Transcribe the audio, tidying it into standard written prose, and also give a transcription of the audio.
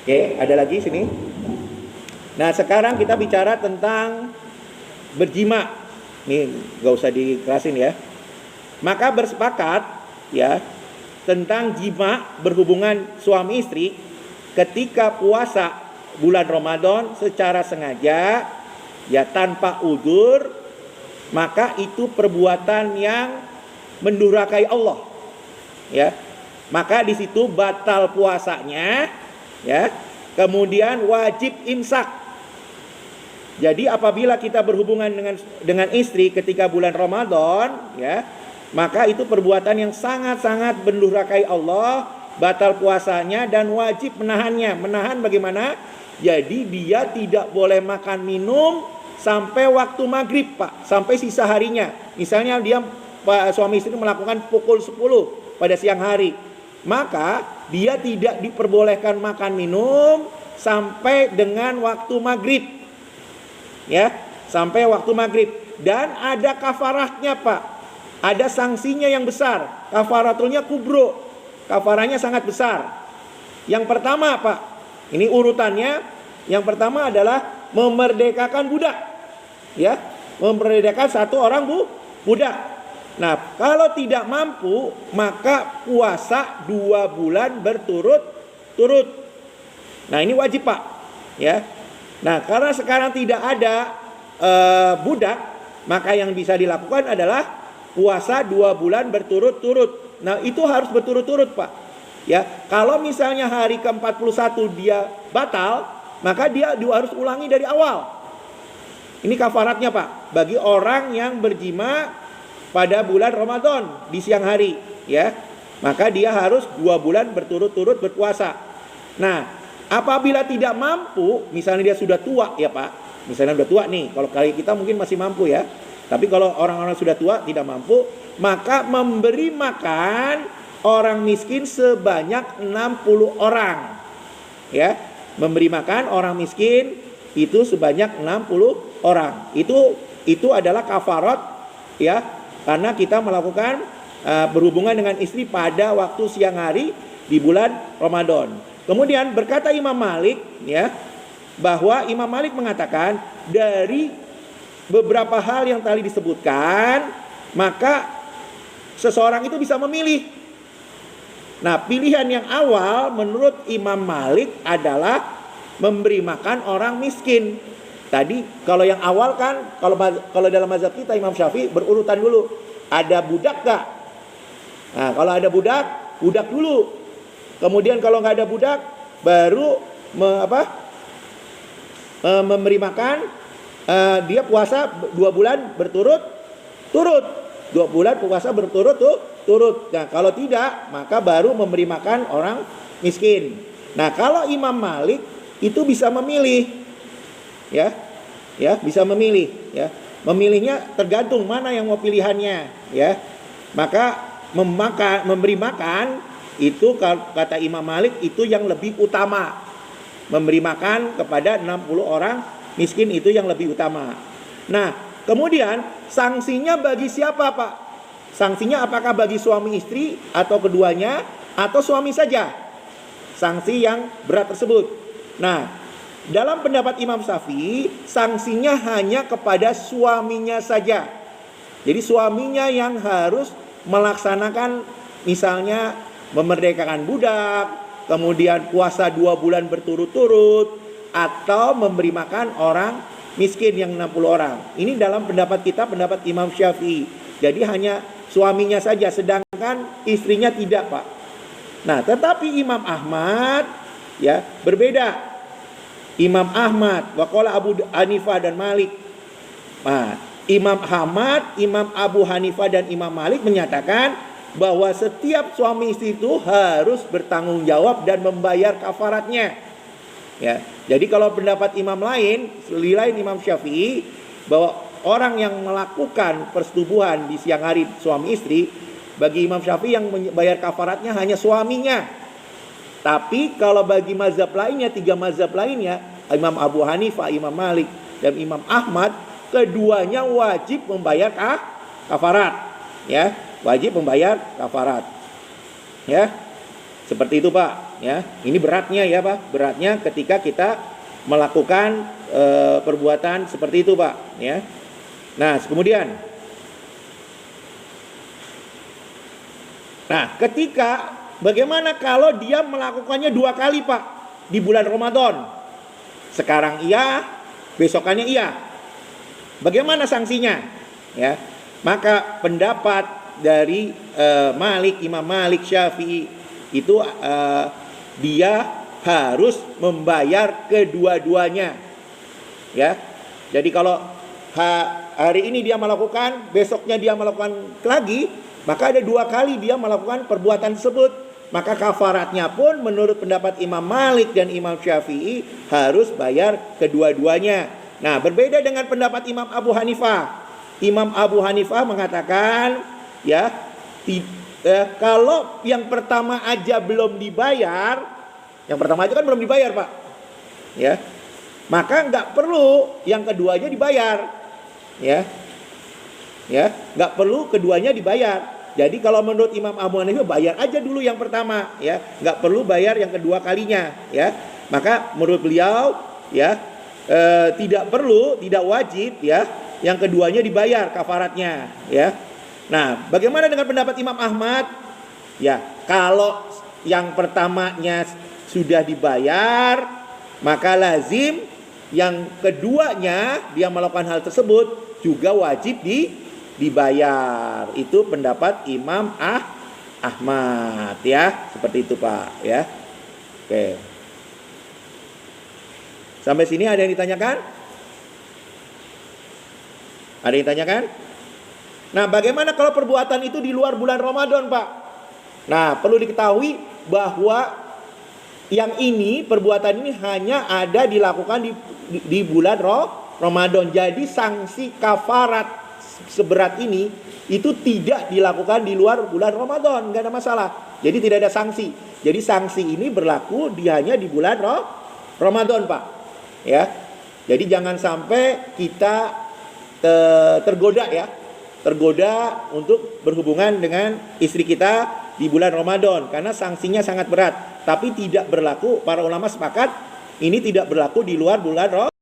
Oke, ada lagi sini. Nah, sekarang kita bicara tentang berjima. Nih, gak usah dikerasin ya. Maka bersepakat ya tentang jima berhubungan suami istri ketika puasa bulan Ramadan secara sengaja ya tanpa udzur, maka itu perbuatan yang mendurhakai Allah. Ya. Maka di situ batal puasanya ya. Kemudian wajib imsak. Jadi apabila kita berhubungan dengan istri ketika bulan Ramadan ya, maka itu perbuatan yang sangat-sangat mendurhakai Allah, batal puasanya dan wajib menahannya. Menahan bagaimana? Jadi dia tidak boleh makan minum sampai waktu maghrib, Pak, sampai sisa harinya. Misalnya dia suami istri melakukan pukul 10 pada siang hari, maka dia tidak diperbolehkan makan minum sampai dengan waktu maghrib. Ya, sampai waktu maghrib. Dan ada kafarahnya, Pak. Ada sanksinya yang besar. Kafaratulnya kubro. Kafarahnya sangat besar. Yang pertama, Pak, ini urutannya. Yang pertama adalah memerdekakan budak. Ya, memerdekakan satu orang budak. Nah, kalau tidak mampu, maka puasa 2 bulan berturut-turut. Nah, ini wajib, Pak. Ya. Nah, karena sekarang tidak ada budak, maka yang bisa dilakukan adalah puasa 2 bulan berturut-turut. Nah, itu harus berturut-turut, Pak. Ya, kalau misalnya hari ke-41 dia batal, maka dia harus ulangi dari awal. Ini kafaratnya, Pak, bagi orang yang berjima pada bulan Ramadan di siang hari, ya. Maka dia harus 2 bulan berturut-turut berpuasa. Nah, apabila tidak mampu, misalnya dia sudah tua ya Pak, misalnya sudah tua nih, kalau kali kita mungkin masih mampu ya, tapi kalau orang-orang sudah tua tidak mampu, maka memberi makan orang miskin sebanyak 60 orang. Ya, memberi makan orang miskin itu sebanyak 60 orang. Itu adalah kafarat ya, karena kita melakukan berhubungan dengan istri pada waktu siang hari di bulan Ramadan. Kemudian berkata Imam Malik ya, bahwa Imam Malik mengatakan dari beberapa hal yang tadi disebutkan, maka seseorang itu bisa memilih. Nah, pilihan yang awal menurut Imam Malik adalah memberi makan orang miskin. Tadi kalau yang awal kan, kalau dalam mazhab kita Imam Syafi'i berurutan dulu. Ada budak gak? Nah, kalau ada budak dulu. Kemudian kalau nggak ada budak, baru memberi makan. Dia puasa 2 bulan berturut-turut. 2 bulan puasa berturut-turut. Nah, kalau tidak, maka baru memberi makan orang miskin. Nah, kalau Imam Malik itu bisa memilih, ya, bisa memilih, ya. Memilihnya tergantung mana yang mau pilihannya, ya. Maka memberi makan itu kata Imam Malik itu yang lebih utama. Memberi makan kepada 60 orang miskin itu yang lebih utama. Nah, kemudian sanksinya bagi siapa, Pak? Sanksinya apakah bagi suami istri atau keduanya atau suami saja? Sanksi yang berat tersebut. Nah, dalam pendapat Imam Syafi'i, sanksinya hanya kepada suaminya saja. Jadi suaminya yang harus melaksanakan misalnya memerdekakan budak, kemudian puasa 2 bulan berturut-turut, atau memberi makan orang miskin yang 60 orang. Ini dalam pendapat kita, pendapat Imam Syafi'i. Jadi hanya suaminya saja, sedangkan istrinya tidak, Pak. Nah, tetapi Imam Ahmad ya berbeda. Imam Ahmad, waqala Abu Hanifah dan Malik. Nah, Imam Ahmad, Imam Abu Hanifah dan Imam Malik menyatakan bahwa setiap suami istri itu harus bertanggung jawab dan membayar kafaratnya. Ya, jadi kalau pendapat imam lain, selain Imam Syafi'i, bahwa orang yang melakukan persetubuhan di siang hari suami istri, bagi Imam Syafi'i yang membayar kafaratnya hanya suaminya. Tapi kalau bagi mazhab lainnya, 3 mazhab lainnya, Imam Abu Hanifah, Imam Malik, dan Imam Ahmad, keduanya wajib membayar kafarat. Ya, wajib membayar kafarat. Ya, seperti itu, Pak. ya. Ini beratnya ya Pak, beratnya ketika kita melakukan perbuatan seperti itu Pak, ya. Nah, kemudian ketika bagaimana kalau dia melakukannya 2 kali Pak di bulan Ramadan? Sekarang iya, besokannya iya. Bagaimana sanksinya? Ya. Maka pendapat dari Imam Malik, Syafi'i itu dia harus membayar kedua-duanya. Ya. Jadi kalau hari ini dia melakukan, besoknya dia melakukan lagi, maka ada 2 kali dia melakukan perbuatan tersebut. Maka kafaratnya pun menurut pendapat Imam Malik dan Imam Syafi'i harus bayar kedua-duanya. Nah, berbeda dengan pendapat Imam Abu Hanifah. Imam Abu Hanifah mengatakan, ya, kalau yang pertama aja belum dibayar, yang pertama aja kan belum dibayar Pak, ya, maka nggak perlu yang keduanya dibayar, ya, nggak perlu keduanya dibayar. Jadi kalau menurut Imam Abu Hanifah bayar aja dulu yang pertama, ya, nggak perlu bayar yang kedua kalinya, ya. Maka menurut beliau, ya, tidak perlu, tidak wajib, ya, yang keduanya dibayar kafaratnya, ya. Nah, bagaimana dengan pendapat Imam Ahmad? Ya, kalau yang pertamanya sudah dibayar, maka lazim yang keduanya dia melakukan hal tersebut juga wajib dibayar. Itu pendapat Imam Ahmad, ya. Seperti itu Pak, ya. Oke. Sampai sini ada yang ditanyakan? Ada yang ditanyakan? Nah, bagaimana kalau perbuatan itu di luar bulan Ramadan, Pak? Nah, perlu diketahui bahwa yang ini, perbuatan ini hanya ada dilakukan di bulan Ramadan. Jadi sanksi kafarat seberat ini itu tidak dilakukan di luar bulan Ramadan, nggak ada masalah. Jadi tidak ada sanksi. Jadi sanksi ini berlaku hanya di bulan Ramadan, Pak. Ya. Jadi jangan sampai kita tergoda, ya. Tergoda untuk berhubungan dengan istri kita di bulan Ramadan karena sanksinya sangat berat. Tapi tidak berlaku, para ulama sepakat ini tidak berlaku di luar bulan Ramadan.